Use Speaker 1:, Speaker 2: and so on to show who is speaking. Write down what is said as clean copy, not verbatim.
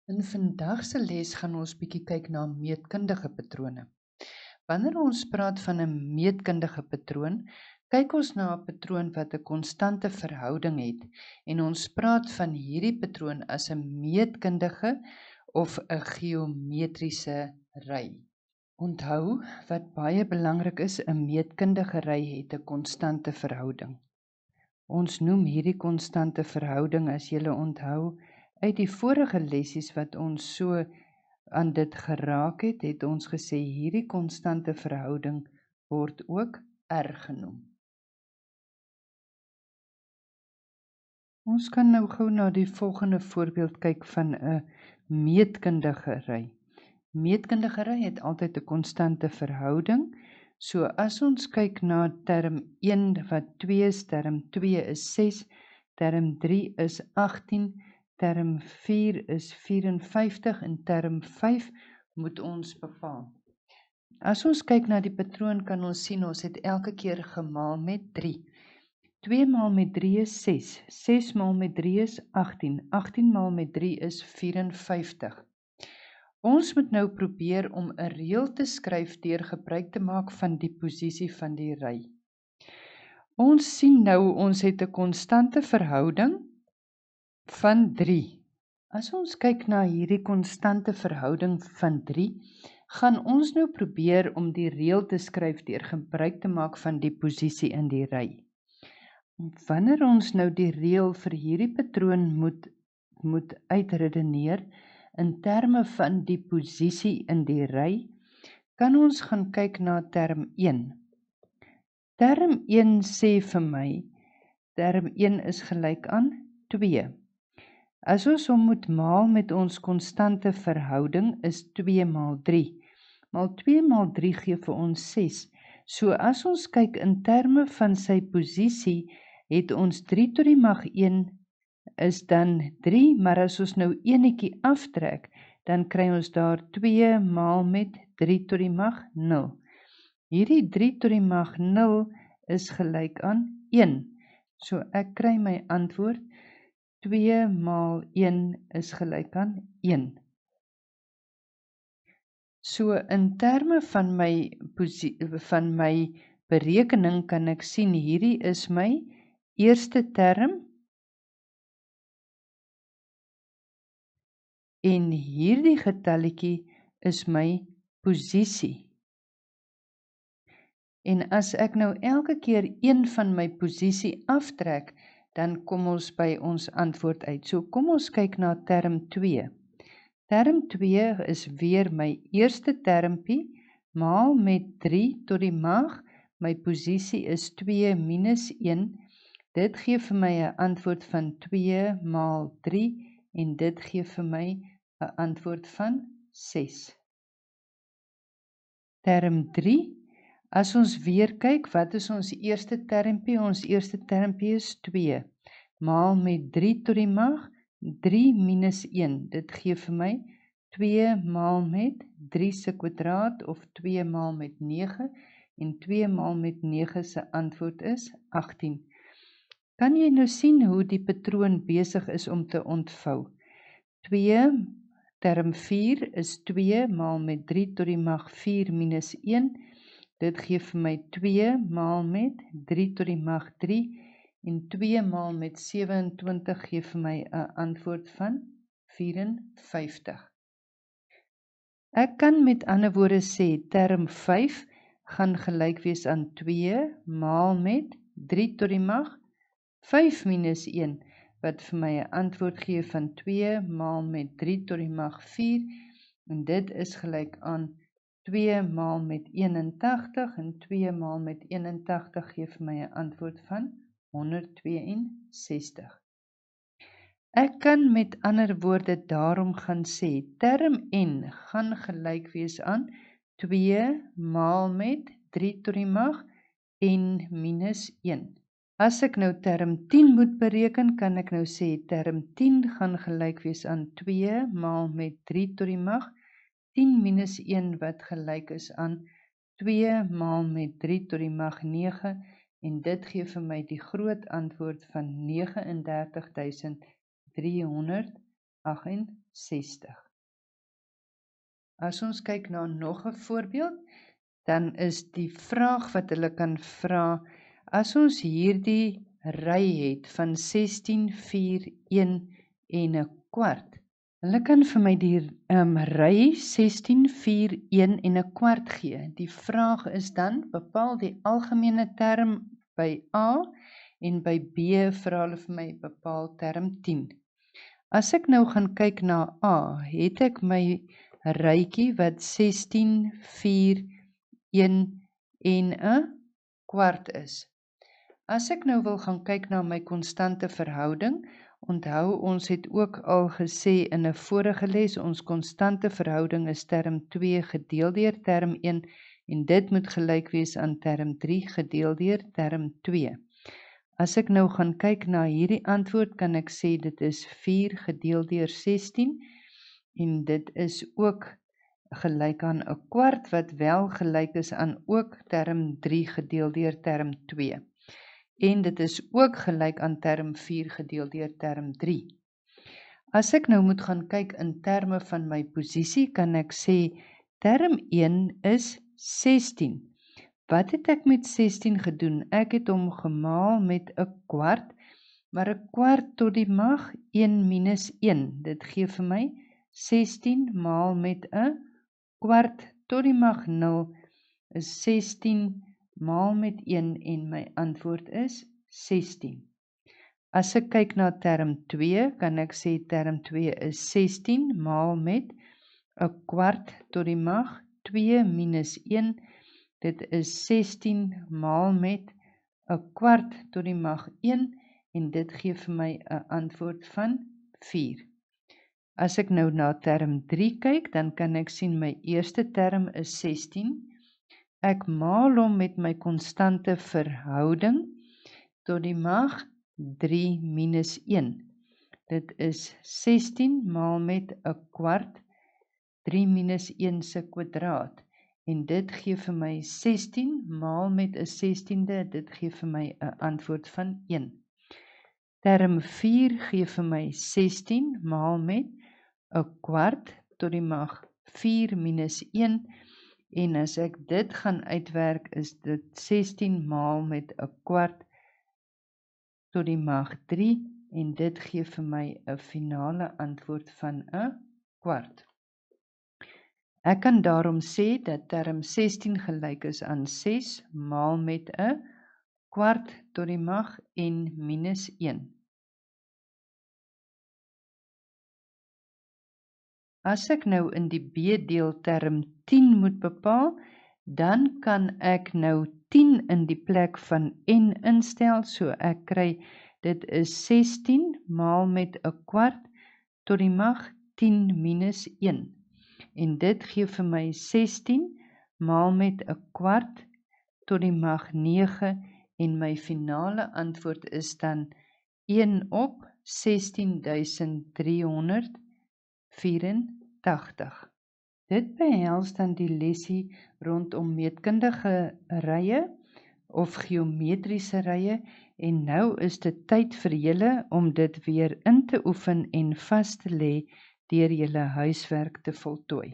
Speaker 1: In vandag se les gaan ons bietjie kyk na meetkundige patrone. Wanneer ons praat van 'n meetkundige patroon, kyk ons na 'n patroon wat 'n konstante verhouding het en ons praat van hierdie patroon as 'n meetkundige of 'n geometriese ry. Onthou, wat baie belangrik is, 'n meetkundige ry het 'n konstante verhouding. Ons noem hierdie konstante verhouding, as julle onthou, uit die vorige lessies wat ons so aan dit geraak het, het ons gesê hierdie konstante verhouding word ook R genoem. Ons kan nou gou na die volgende voorbeeld kyk van 'n meetkundige ry. Meetkundige ry het altyd 'n konstante verhouding. So as ons kyk na term 1 wat 2 is, term 2 is 6, term 3 is 18, term 4 is 54 en term 5 moet ons bepaal. As ons kyk na die patroon kan ons sien ons het elke keer gemaal met 3. 2 maal met 3 is 6, 6 maal met 3 is 18, 18 maal met 3 is 54. Ons moet nou probeer om 'n reël te skryf deur gebruik te maak van die posisie van die ry. Ons sien nou ons het 'n konstante verhouding van 3. As ons kyk na hierdie konstante verhouding van 3, gaan ons nou probeer om die reël te skryf deur gebruik te maak van die posisie in die ry. Wanneer ons nou die reël vir hierdie patroon moet uitredeneer in terme van die posisie in die ry, kan ons gaan kyk na term 1. Term 1 sê vir my, term 1 is gelyk aan 2. As ons hom moet maal met ons konstante verhouding is 2 maal 3. Maal 2 maal 3 gee vir ons 6. So as ons kyk in terme van sy posisie, het ons 3 tot die mag 1 is dan 3, maar as ons nou enetjie aftrek, dan kry ons daar 2 maal met 3 tot die mag 0. Hierdie 3 tot die mag 0 is gelyk aan 1. So ek kry my antwoord 2 maal 1 is gelyk aan 1. So in terme van my berekening kan ek sien hierdie is my eerste term en hierdie getalletjie is my posisie. En as ek nou elke keer een van my posisie aftrek, dan kom ons by ons antwoord uit. So kom ons kyk na term 2. Term 2 is weer my eerste termpie, maal met 3 tot die mag, my posisie is 2 minus 1, dit gee vir my 'n antwoord van 2 maal 3, en dit gee vir my 'n antwoord van 6. Term 3, as ons weer kyk, wat is ons eerste termpie? Ons eerste termpie is 2, maal met 3 tot die mag, 3 minus 1, dit gee vir my 2 maal met 3 se kwadraat of 2 maal met 9 en 2 maal met 9 se antwoord is 18. Kan jy nou sien hoe die patroon besig is om te ontvou? 2 term 4 is 2 maal met 3 tot die mag 4 minus 1. Dit gee vir my 2 maal met 3 tot die mag 3 en 2 maal met 27 gee vir my 'n antwoord van 54. Ek kan met ander woorde sê term 5 gaan gelyk wees aan 2 maal met 3 tot die mag 5 minus 1, wat vir my 'n antwoord gee van 2 maal met 3 tot die mag 4, en dit is gelyk aan 2 maal met 81, en 2 maal met 81 gee vir my 'n antwoord van 162. Ek kan met ander woorde daarom gaan sê, term n gaan gelyk wees aan 2 maal met 3 tot die mag n minus 1. As ek nou term 10 moet bereken, kan ek nou sê term 10 gaan gelyk wees aan 2 maal met 3 tot die mag 10 minus 1, wat gelyk is aan 2 maal met 3 tot die mag 9, en dit gee vir my die groot antwoord van 39.358. 68. As ons kyk na nog 'n voorbeeld, dan is die vraag wat hulle kan vra, as ons hierdie ry het van 16, 4, 1 en 'n kwart. Hulle kan vir my die ry 16, 4, 1 en 'n kwart gee. Die vraag is dan, bepaal die algemene term by A en by B vra hulle vir my bepaal term 10. As ek nou gaan kyk na A, het ek my rytjie wat 16, 4, 1 en 'n kwart is. As ek nou wil gaan kyk na my konstante verhouding, onthou ons het ook al gesê in 'n vorige les, ons konstante verhouding is term 2 gedeel deur term 1 en dit moet gelyk wees aan term 3 gedeel deur term 2. As ek nou gaan kyk na hierdie antwoord, kan ek sê dit is 4 gedeel deur 16 en dit is ook gelyk aan 'n kwart wat wel gelyk is aan ook term 3 gedeel deur term 2. En dit is ook gelyk aan term 4 gedeel deur term 3. As ek nou moet gaan kyk in terme van my posisie, kan ek sê term 1 is 16. Wat het ek met 16 gedoen? Ek het hom gemaal met 'n kwart, maar 'n kwart tot die mag 1 minus 1. Dit gee vir my 16 maal met 'n kwart tot die mag 0 is 16 maal met 1 en my antwoord is 16. As ek kyk na term 2, kan ek sê term 2 is 16 maal met 'n kwart tot die mag 2 minus 1. Dit is 16 maal met 'n kwart tot die mag 1 en dit gee vir my 'n antwoord van 4. As ek nou na term 3 kyk, dan kan ek sien my eerste term is 16. Ek maal hom met my konstante verhouding tot die mag 3 minus 1. Dit is 16 maal met 'n kwart 3 minus 1 se kwadraat. En dit gee vir my 16 maal met 'n 16de, dit gee vir my 'n antwoord van 1. Term 4 gee vir my 16 maal met 'n kwart tot die mag 4 minus 1 en as ek dit gaan uitwerk is dit 16 maal met 'n kwart tot die mag 3 en dit gee vir my 'n finale antwoord van 'n kwart. Ek kan daarom sê dat term 16 gelyk is aan 6 maal met 'n kwart tot die mag n minus 1. As ek nou in die B-deel term 10 moet bepaal, dan kan ek nou 10 in die plek van n instel, so ek kry dit is 16 maal met 'n kwart tot die mag 10 minus 1. En dit gee vir my 16 maal met 'n kwart tot die mag 9 en my finale antwoord is dan 1 op 16.384. Dit behels dan die lesie rondom meetkundige rye of geometriese rye en nou is dit tyd vir julle om dit weer in te oefen en vas te lê deur julle huiswerk te voltooi.